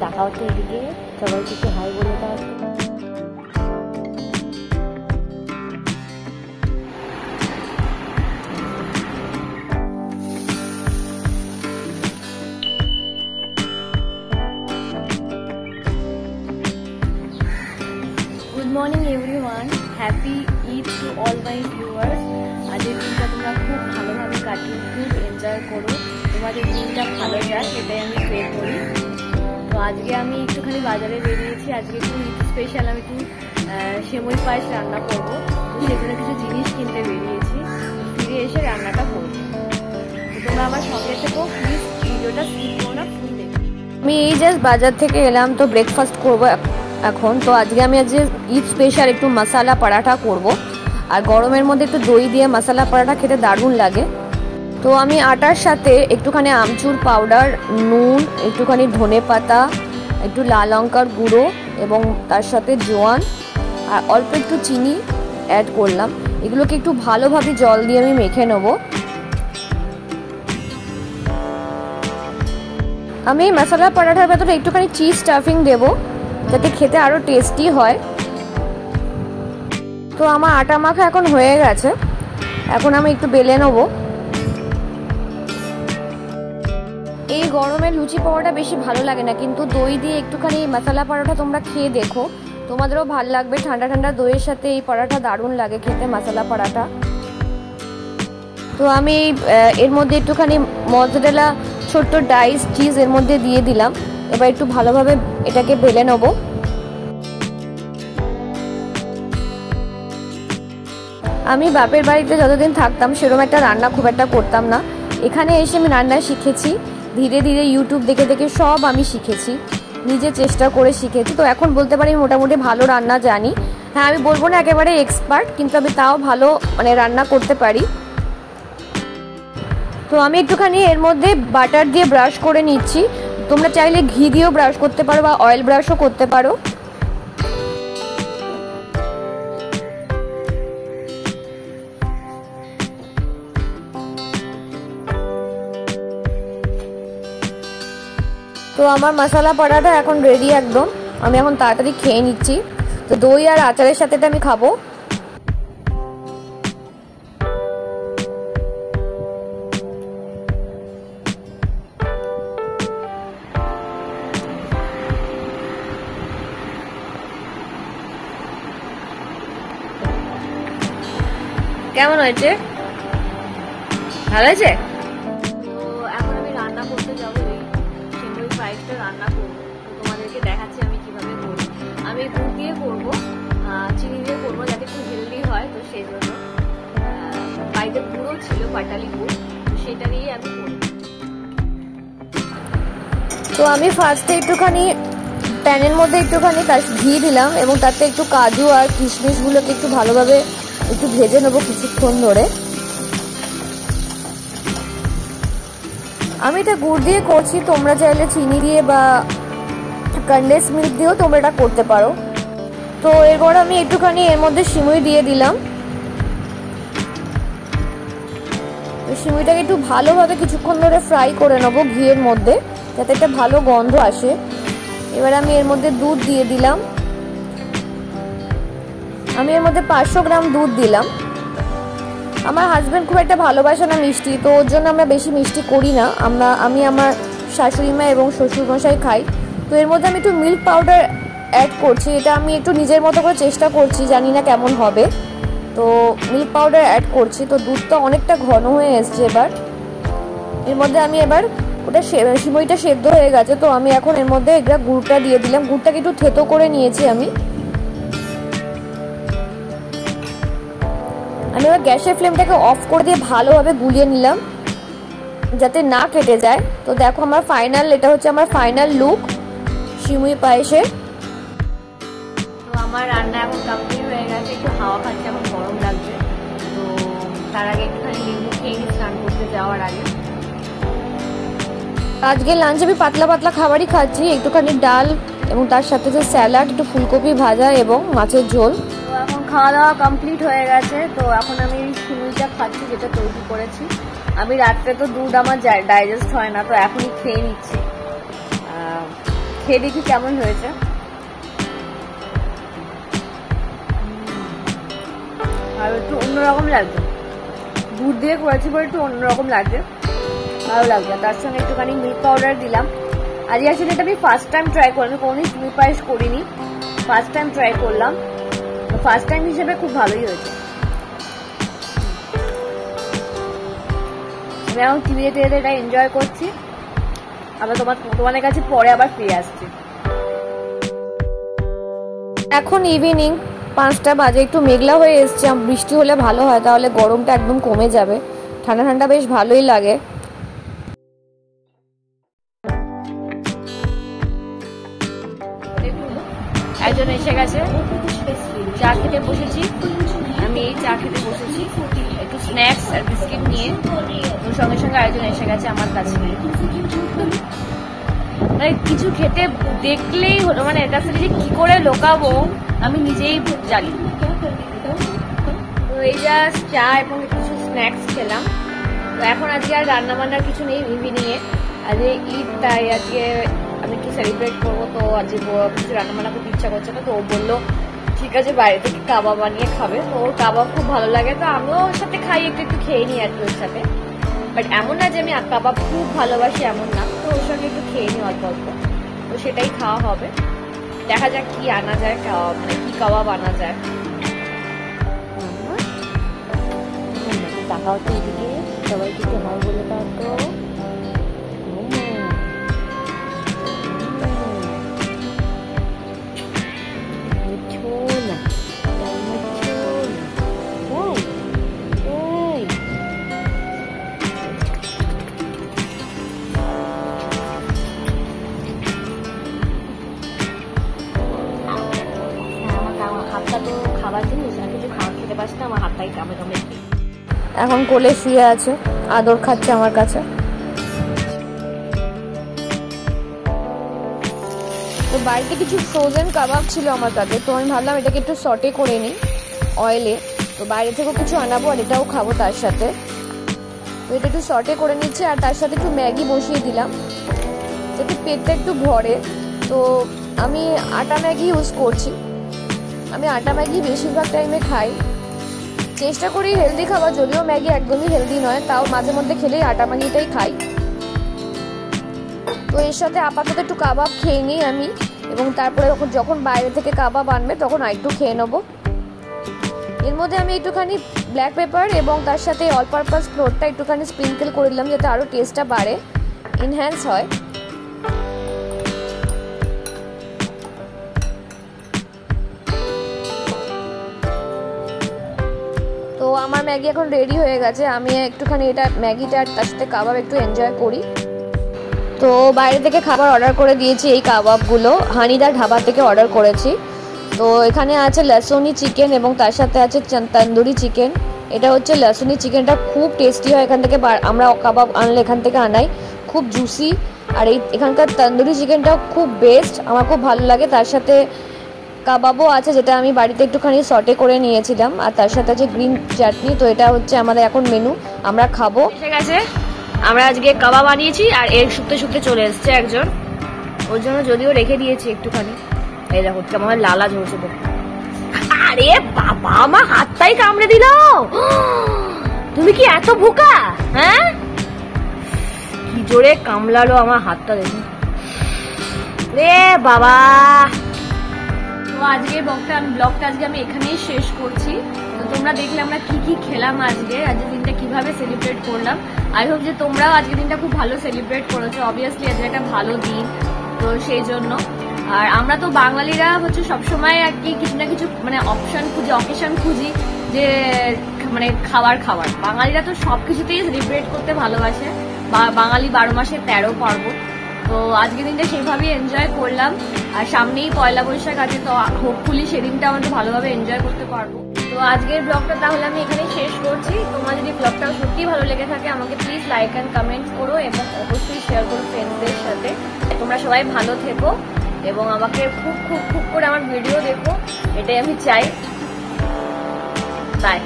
তাকাও তো এদিকে, সবাইকে একটু হাই বলে দাও। Good morning everyone, happy Eid to all my viewers. আজকের দিনটা তোমরা খুব ভালোভাবে কাটিয়ে খুব এনজয় করো, তোমাদের দিনটা ভালো যাক, এটাই আমি প্রে করি। তো আজকে আমি একটুখানি বাজারে বেরিয়েছি, আজকে একটু ঈদ স্পেশাল, আমি একটু সেমই পায়েস রান্না করবো, তো সেগুলো কিছু জিনিস কিনতে বেরিয়েছি, ফিরে এসে রান্নাটা করবো। তো তোমরা আমার সঙ্গে থেকো, প্লিজ ভিডিওটা স্কিপ করো না, ফুল দেখো। আমি এই জাস্ট বাজার থেকে এলাম, তো ব্রেকফাস্ট করবো এখন। তো আজকে আমি ঈদ স্পেশাল একটু মশালা পরাঠা করব, আর গরমের মধ্যে একটু দই দিয়ে মশালা পরাঠা খেতে দারুণ লাগে। তো আমি আটার সাথে একটুখানি আমচুর পাউডার, নুন, একটুখানি ধনে পাতা, একটু লাল লঙ্কার গুঁড়ো এবং তার সাথে জোয়ান আর অল্প একটু চিনি অ্যাড করলাম। এগুলোকে একটু ভালোভাবে জল দিয়ে আমি মেখে নেব। আমি এই মশালা পরাঠার ভেতরে একটুখানি চিজ স্টাফিং দেবো যাতে খেতে আরও টেস্টি হয়। তো আমার আটা মাখা এখন হয়ে গেছে, এখন আমি একটু বেলে নেবো। এই গরমে লুচি পরোটা বেশি ভালো লাগে না, কিন্তু দই দিয়ে একটুখানি মশালা পরোটা তোমরা খেয়ে দেখো, তোমাদেরও ভালো লাগবে। ঠান্ডা ঠান্ডা দইয়ের সাথে এই পরোটা দারুণ লাগে খেতে, মশালা পরোটা। তো আমি এর মধ্যে একটুখানি মজরেলা ছোট্ট ডাইস চিজ এর মধ্যে দিয়ে দিলাম। এবার একটু ভালোভাবে এটাকে বেলে নেবো। আমি বাপের বাড়িতে যতদিন থাকতাম সেরকম একটা রান্না খুব একটা করতাম না, এখানে এসে আমি রান্না শিখেছি ধীরে ধীরে, ইউটিউব দেখে দেখে সব আমি শিখেছি, নিজে চেষ্টা করে শিখেছি। তো এখন বলতে পারি মোটামুটি ভালো রান্না জানি। হ্যাঁ, আমি বলবো না একেবারে এক্সপার্ট, কিন্তু আমি তাও ভালো রান্না করতে পারি। তো আমি একটুখানি এর মধ্যে বাটার দিয়ে ব্রাশ করে নিচ্ছি, তোমরা চাইলে ঘি দিয়েও ব্রাশ করতে পারো বা অয়েল ব্রাশও করতে পারো। তো আমার মশালা পরাঠা এখন রেডি একদম, আমি এখন তাড়াতাড়ি খেয়ে নিচ্ছি। তো দই আর আচারের সাথে এটা আমি খাবো। কেমন হয়েছে? ভালো হয়েছে? তো এখন আমি রান্না করতে যাবো, এই ফ্রাইডটা রান্না করবো, তোমাদেরকে দেখাচ্ছি আমি কিভাবে করবো। আমি গুড় দিয়ে করবো, চিনি দিয়ে করবো যাতে একটু হেলদি হয়, তো সেই জন্য বাড়িতে গুঁড়ো ছিল, পাটালি গুড়, তো সেটা দিয়ে আমি করবো। তো আমি ফার্স্টে একটুখানি প্যানের মধ্যে একটুখানি ঘি দিলাম এবং তাতে একটু কাজু আর কিশমিশগুলোকে একটু ভালোভাবে একটু ভেজে নেবো কিছুক্ষণ ধরে। আমি এটা গুড় দিয়ে করছি, তোমরা চাইলে চিনি দিয়ে বা কনডেন্স মিল্ক দিয়েও তোমরা এটা করতে পারো। তো এরপর আমি একটুখানি এর মধ্যে সিমুই দিয়ে দিলাম। সিমুইটাকে একটু ভালোভাবে কিছুক্ষণ ধরে ফ্রাই করে নেবো ঘিয়ের মধ্যে, যাতে একটা ভালো গন্ধ আসে। এবার আমি এর মধ্যে দুধ দিয়ে দিলাম, আমি এর মধ্যে 500 গ্রাম দুধ দিলাম। আমার হাজব্যান্ড খুব একটা ভালোবাসে না মিষ্টি, তো ওর জন্য আমরা বেশি মিষ্টি করি না, আমি আমার শাশুড়ি মা এবং শ্বশুরমশাই খাই। তো এর মধ্যে আমি একটু মিল্ক পাউডার অ্যাড করছি, এটা আমি একটু নিজের মতো করে চেষ্টা করছি, জানি না কেমন হবে। তো মিল্ক পাউডার অ্যাড করছি। তো দুধটা অনেকটা ঘন হয়ে এসছে। এবার এর মধ্যে আমি ওটা সিমইটা সেদ্ধ হয়ে গেছে, তো আমি এখন এর মধ্যে এটা গুড়টা দিয়ে দিলাম। গুড়টাকে একটু থেতো করে নিয়েছি আমি। এবার গ্যাসের ফ্লেমটাকে অফ করে দিয়ে ভালোভাবে গুলিয়ে নিলাম যাতে না কেটে যায়। তো দেখো আমার এটা হচ্ছে আমার ফাইনাল লুক সিমুই পায়েসের। তো আমার রান্না এখন কমপ্লিট হয়ে গেছে, একটু হাওয়া খাচ্ছে, এখন গরম লাগছে। তো তার আগে একটুখানি লেবু খেয়ে নিই স্নান করতে যাওয়ার আগে। আজকে লাঞ্চে আমি পাতলা পাতলা খাবারই খাচ্ছি, একটুখানি ডাল এবং তার সাথে যে স্যালাড, একটু ফুলকপি ভাজা এবং মাছের ঝোল। তো এখন খাওয়া দাওয়া কমপ্লিট হয়ে গেছে, তো এখন আমি সিমুইটা খাচ্ছি যেটা তৈরি করেছি। আমি রাত্রে তো দুধ আমার ডাইজেস্ট হয় না, তো এখনই খেয়ে নিচ্ছি। খেয়ে দেখি কেমন হয়েছে। আর একটু অন্যরকম লাগছে, দুধ দিয়ে করেছি বলে একটু অন্যরকম লাগছে, ভালো লাগছে। তার সঙ্গে একটুখানি মিল্ক পাউডার দিলাম। আজকে আসলে এটা আমি ফার্স্ট টাইম ট্রাই করলাম, কোনোদিন চিনি পায়েস করিনি, ফার্স্ট টাইম ট্রাই করলাম। ফার্স্ট টাইম হিসেবে খুব ভালোই হয়েছে। আমি এখন টিভিতে এটা এনজয় করছি, আবার তোমাদের কাছে পরে আবার ফিরে আসছি। এখন ইভিনিং 5টা বাজে, একটু মেঘলা হয়ে এসছে, বৃষ্টি হলে ভালো হয়, তাহলে গরমটা একদম কমে যাবে, ঠান্ডা ঠান্ডা বেশ ভালোই লাগে। একজন এসে গেছে, চা খেতে বসেছি, আমি এই চা খেতে বসেছি একটু স্ন্যাক্স আর বিস্কিট নিয়ে, তো সঙ্গে সঙ্গে আরেকজন এসে গেছে আমার কাছে। মানে কিছু খেতে দেখলেই হলো, মানে এর কাছে যে কি করে লোকাবো আমি নিজেই জানি। তো এই জাস্ট চা এবং কিছু স্ন্যাক্স খেলাম। তো এখন আজকে আর রান্না বান্নার কিছু নেই ইভিনিংয়ে, আজকে ঈদ, তাই আজকে আমি একটু সেলিব্রেট করবো। তো আজকে কিছু রান্না বান্না করতে ইচ্ছা করছে না, তো ও বললো ঠিক আছে বাইরে থেকে কাবাব বানিয়ে খাবে, তো ওর কাবাব খুব ভালো লাগে, তো আমিও ওর সাথে খাই, একটু খেয়ে নিই আর কি ওর সাথে। বাট এমন না যে আমি কাবাব খুব ভালোবাসি এমন না, তো ওর সঙ্গে একটু খেয়ে নিই অল্প অল্প, তো সেটাই খাওয়া হবে। দেখা যাক কি আনা যায়, মানে কি কাবাব আনা যায়। টাকাও তো এদিকে সবাই দিতে হয় বলে, তার তো এখন কোলে শুয়ে আছে, আদর খাচ্ছে আমার কাছে। তো বাড়িতে কিছু ফ্রোজেন কাবাব ছিল আমার কাছে, তো আমি ভাবলাম এটাকে একটু সটে করে নিই অয়েলে। তো বাইরে থেকেও কিছু আনাবো আর এটাও খাবো তার সাথে, তো এটা একটু সটে করে নিচ্ছে। আর তার সাথে একটু ম্যাগি বসিয়ে দিলাম যাতে পেটটা একটু ভরে। তো আমি আটা ম্যাগি ইউজ করছি, আমি আটা ম্যাগি বেশিরভাগ টাইমে খাই, চেষ্টা করি হেলদি খাবার, যদিও ম্যাগি একদমই হেলদি নয়, তাও মাঝে মধ্যে খেলেই আটা ম্যাগিটাই খাই। তো এর সাথে আপাতত একটু কাবাব খেয়ে নিই আমি, এবং তারপরে যখন বাইরে থেকে কাবাব আনবে তখন আরেকটু খেয়ে নেবো। এর মধ্যে আমি একটুখানি ব্ল্যাক পেপার এবং তার সাথে অল পারপাস ফ্লোরটা একটুখানি স্প্রিঙ্কেল করে দিলাম, যাতে আরও টেস্টটা বাড়ে, এনহ্যান্স হয়। তো আমার ম্যাগি এখন রেডি হয়ে গেছে, আমি একটুখানি এটা ম্যাগিটা তার সাথে কাবাব একটু এনজয় করি। তো বাইরে থেকে খাবার অর্ডার করে দিয়েছি, এই কাবাবগুলো হানিদার ধাবা থেকে অর্ডার করেছি। তো এখানে আছে লসুনি চিকেন এবং তার সাথে আছে তন্দুরি চিকেন। এটা হচ্ছে লসুনি চিকেনটা খুব টেস্টি হয়, এখান থেকে আমরা কাবাব আনলে এখান থেকে আনাই, খুব জুসি। আর এখানকার তন্দুরি চিকেনটাও খুব বেস্ট, আমার খুব ভালো লাগে। তার সাথে কাবাবও আছে, যেটা আমি বাড়িতে একটুখানি সটে করে নিয়েছিলাম, আর তার সাথে আছে গ্রিন চাটনি। তো এটা হচ্ছে আমাদের এখন মেনু, আমরা খাবো। ঠিক আছে, আমরা আজকে কাবাব বানিয়েছি, আর এর শুকতে শুকতে চলে এসছে একজন, ওর জন্য যদিও রেখে দিয়েছি একটুখানি। এই দেখো কেমন লালা ঝরছে, আরে বাবা আমার হাতটাই কামড়ে দিল। তুমি কি এত বোকা? হ্যাঁ, কি জোরে কামড়ালো আমার হাতটা, দেখুন রে বাবা। তো আজকের ব্লগটা আজকে আমি এখানেই শেষ করছি। তো তোমরা দেখলে আমরা কি কি খেলাম আজকের দিনটা কিভাবে সেলিব্রেট করলাম। আই হোপ যে তোমরাও আজকের দিনটা খুব ভালো সেলিব্রেট করেছো। অবভিয়াসলি আজকে একটা ভালো দিন, তো সেই জন্য। আর আমরা তো বাঙালিরা হচ্ছে সবসময় আর কি কিছু না কিছু মানে অকেশন খুঁজি যে মানে খাবার। বাঙালিরা তো সবকিছুতেই সেলিব্রেট করতে ভালোবাসে, বাঙালি 12 মাসে 13 পার্বণ। তো আজকের দিনটা সেইভাবেই এনজয় করলাম। আর সামনেই পয়লা বৈশাখ আছে, তো হোপফুলি সেদিনটা আমাদের ভালোভাবে এনজয় করতে পারবো। তো আজকের ব্লগটা তাহলে আমি এখানেই শেষ করছি। তোমার যদি ব্লগটা সত্যিই ভালো লেগে থাকে আমাকে প্লিজ লাইক অ্যান্ড কমেন্ট করো, এবং অবশ্যই শেয়ার করো ফ্রেন্ডসদের সাথে। তোমরা সবাই ভালো থেকো এবং আমাকে খুব খুব খুব করে আমার ভিডিও দেখো, এটাই আমি চাই। বাই।